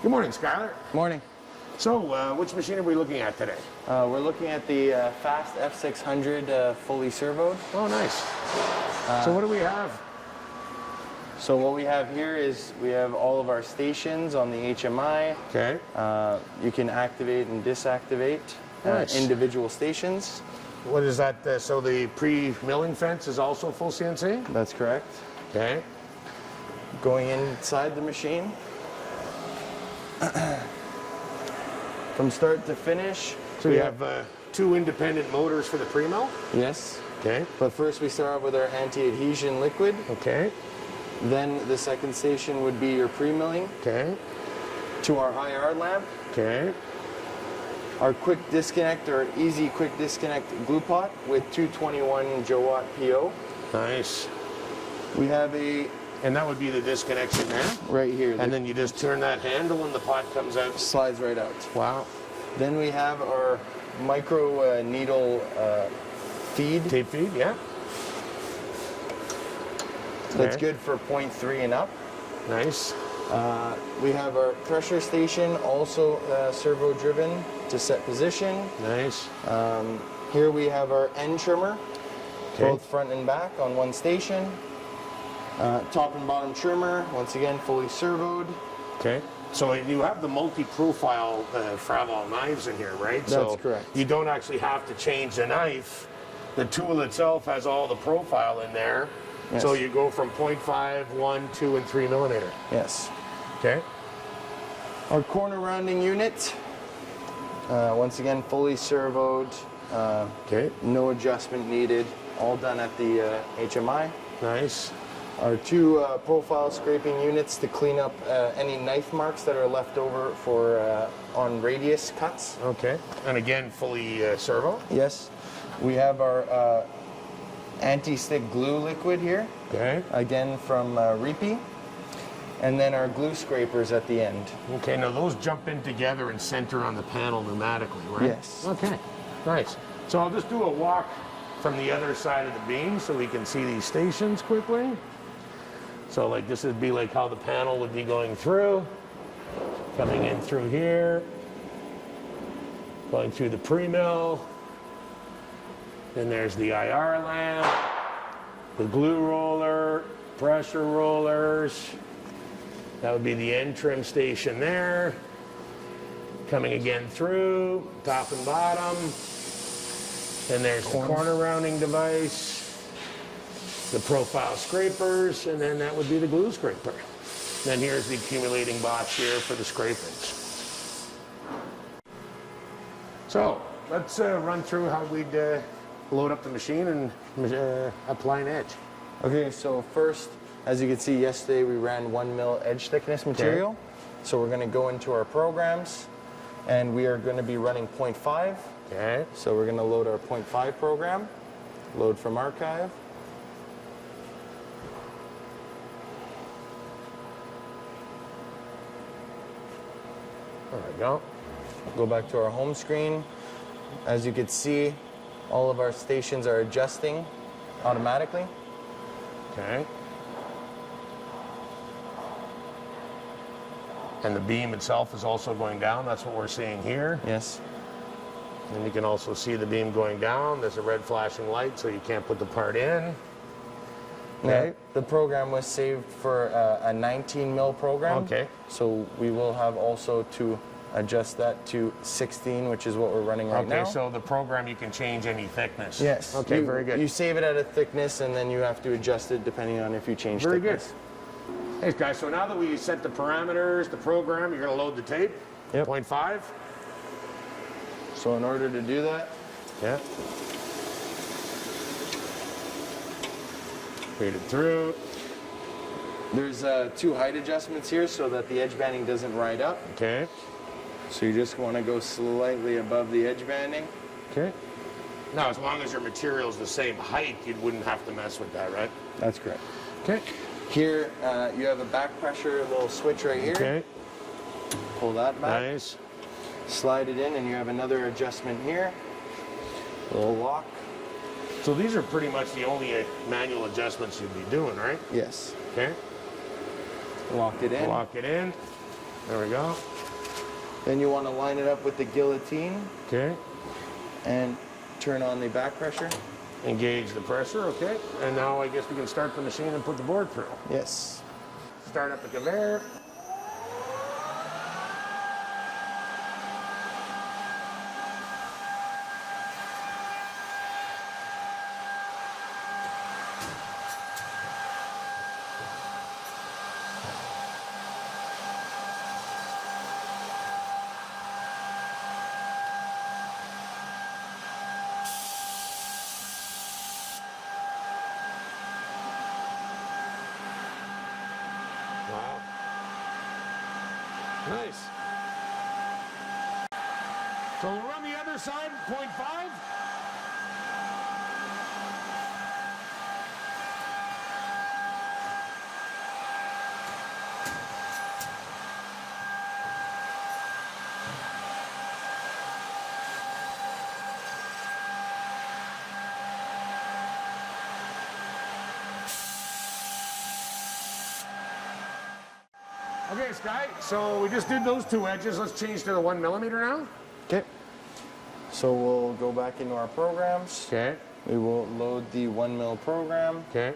Good morning, Skylar. Morning. So, which machine are we looking at today? We're looking at the fast F600 fully servoed. Oh, nice. So what do we have? So what we have here is we have all of our stations on the HMI. Okay. You can activate and disactivate Nice. individual stations. What is that? So the pre-milling fence is also full CNC? That's correct. Okay. Going inside the machine. From start to finish. So you have two independent motors for the pre-mill? Yes. Okay. But first we start off with our anti-adhesion liquid. Okay. Then the second station would be your pre-milling. Okay. To our IR lamp. Okay. Our quick disconnect or easy quick disconnect glue pot with 221 Jowatt PO. Nice. We have a And that would be the disconnection there? right here. And then you just turn that handle and the pot comes out? Slides right out. Wow. Then we have our micro needle feed. Tape feed, yeah. That's Okay. good for 0.3 and up. Nice. We have our pressure station, also servo driven to set position. Nice. Here we have our end trimmer, Okay. both front and back on one station. Top and bottom trimmer, once again fully servoed. Okay. So you have the multi-profile Fravol knives in here, right? That's correct. You don't actually have to change the knife. The tool itself has all the profile in there. Yes. So you go from 0.5, 1, 2, and 3 millimeter. Yes. Okay. Our corner rounding unit, once again fully servoed, Okay. no adjustment needed, all done at the HMI. Nice. Our two profile scraping units to clean up any knife marks that are left over for on radius cuts. Okay. And again, fully servo. Yes. We have our anti-stick glue liquid here, Okay. again from Reapy. And then our glue scrapers at the end. Okay. Now those jump in together and center on the panel pneumatically, right? Yes. Okay. Nice. So I'll just do a walk from the other side of the beam so we can see these stations quickly. So like this would be like how the panel would be going through, coming in through here, going through the pre-mill. Then there's the IR lamp, the glue roller, pressure rollers. That would be the end trim station there. Coming again through, top and bottom. Then there's the corner rounding device, the profile scrapers, and then that would be the glue scraper. Then here's the accumulating box here for the scrapings. So let's run through how we'd load up the machine and apply an edge. Okay, so first, as you can see, yesterday we ran 1 mil edge thickness material. So we're going to go into our programs, and we are going to be running 0.5. Okay. So we're going to load our 0.5 program, load from archive. There we go. Go back to our home screen. As you can see, all of our stations are adjusting automatically. Okay. And the beam itself is also going down. That's what we're seeing here. Yes. And you can also see the beam going down. There's a red flashing light, so you can't put the part in. Okay. The program was saved for a 19 mil program. Okay. So we will have also to adjust that to 16, which is what we're running right now. Okay, so the program, you can change any thickness. Yes. Okay, very good. You save it at a thickness, and then you have to adjust it depending on if you change Very thickness. good. Hey guys, so now that we set the parameters, the program, you're going to load the tape. Yep. 0.5. So in order to do that, Yeah. Read it through. there's two height adjustments here so that the edge banding doesn't ride up. Okay. So you just want to go slightly above the edge banding. Okay. Now, as long as your material is the same height, you wouldn't have to mess with that, right? That's correct. Okay. Here, you have a back pressure little switch right here. Okay. Pull that back. Nice. Slide it in, and you have another adjustment here. Little lock. So these are pretty much the only manual adjustments you'd be doing, right? Yes. Okay. Lock it in. Lock it in. There we go. Then you want to line it up with the guillotine Okay. and turn on the back pressure. Engage the pressure, okay. And now I guess we can start the machine and put the board through. Yes. Start up the conveyor. Wow. Nice. So we'll run the other side, 0.5. Okay, Sky, so we just did those two edges. Let's change to the 1 millimeter now. Okay. So we'll go back into our programs. Okay. We will load the 1 mil program. Okay.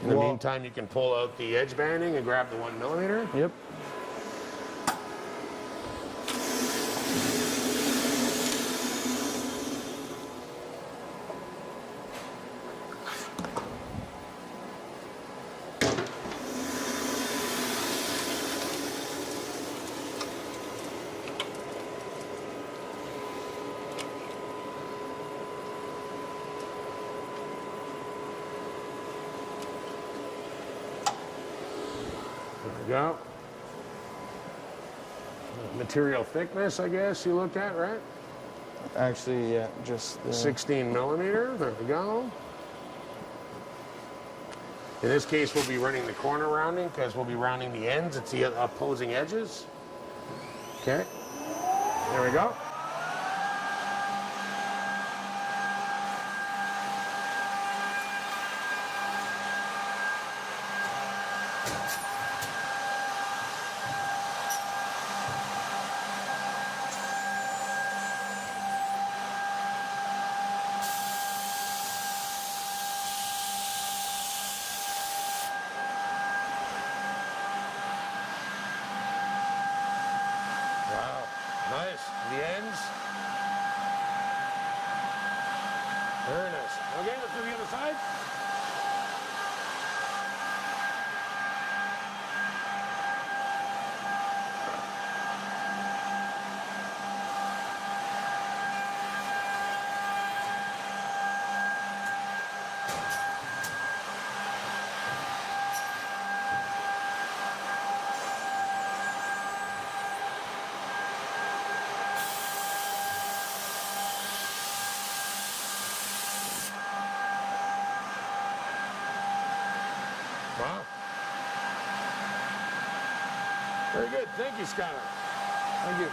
In the Well- meantime, you can pull out the edge banding and grab the 1 millimeter. Yep. There we go. Material thickness, I guess you looked at, right? Actually, yeah, just the... 16 millimeter. There we go. In this case, we'll be running the corner rounding because we'll be rounding the ends. It's the opposing edges. Okay. There we go. Wow, nice. The ends. Very nice. Okay, let's do the other side. Wow. Very good. Thank you, Skylar. Thank you.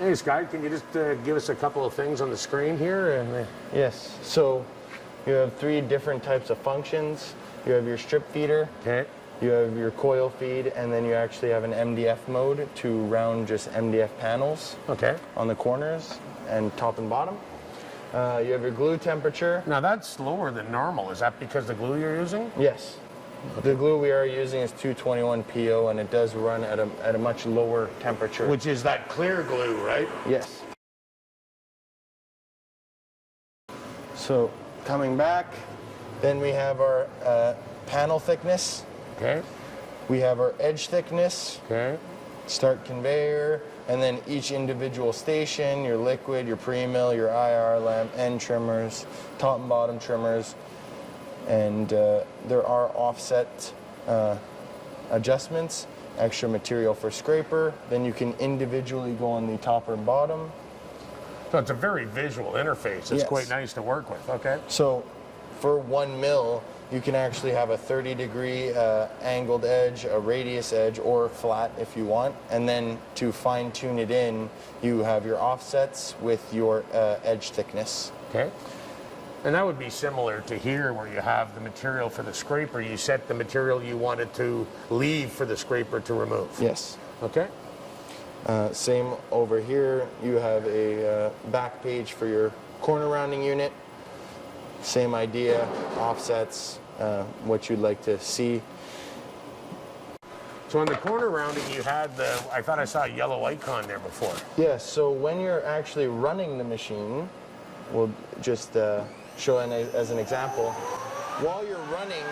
Hey, Sky, can you just give us a couple of things on the screen here? And Yes. So you have 3 different types of functions. You have your strip feeder, okay. you have your coil feed, and then you actually have an MDF mode to round just MDF panels Okay. on the corners and top and bottom. You have your glue temperature. Now that's lower than normal. Is that because the glue you're using? Yes. The glue we are using is 221 PO, and it does run at a much lower temperature. Which is that clear glue, right? Yes. So coming back, then we have our panel thickness. Okay. We have our edge thickness, Okay. start conveyor, and then each individual station, your liquid, your pre-mill, your IR lamp, end trimmers, top and bottom trimmers, and there are offset adjustments, extra material for scraper. Then you can individually go on the top or bottom. So it's a very visual interface. It's Yes. quite nice to work with. Okay. So for 1 mil, you can actually have a 30-degree angled edge, a radius edge, or flat if you want. And then to fine tune it in, you have your offsets with your edge thickness. Okay. And that would be similar to here where you have the material for the scraper. You set the material you wanted to leave for the scraper to remove. Yes. Okay. Same over here. You have a back page for your corner rounding unit. Same idea, offsets, what you'd like to see. So on the corner rounding, you had the, I thought I saw a yellow icon there before. Yes, so when you're actually running the machine, we'll just show as an example. While you're running,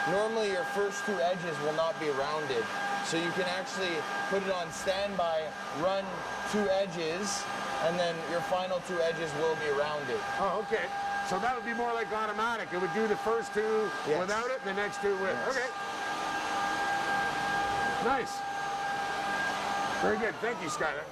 normally your first two edges will not be rounded. So you can actually put it on standby, run two edges, and then your final two edges will be rounded. Oh, okay. So that would be more like automatic. It would do the first two without it, and the next two with. Yes. Okay. Nice. Very good. Thank you, Skyler.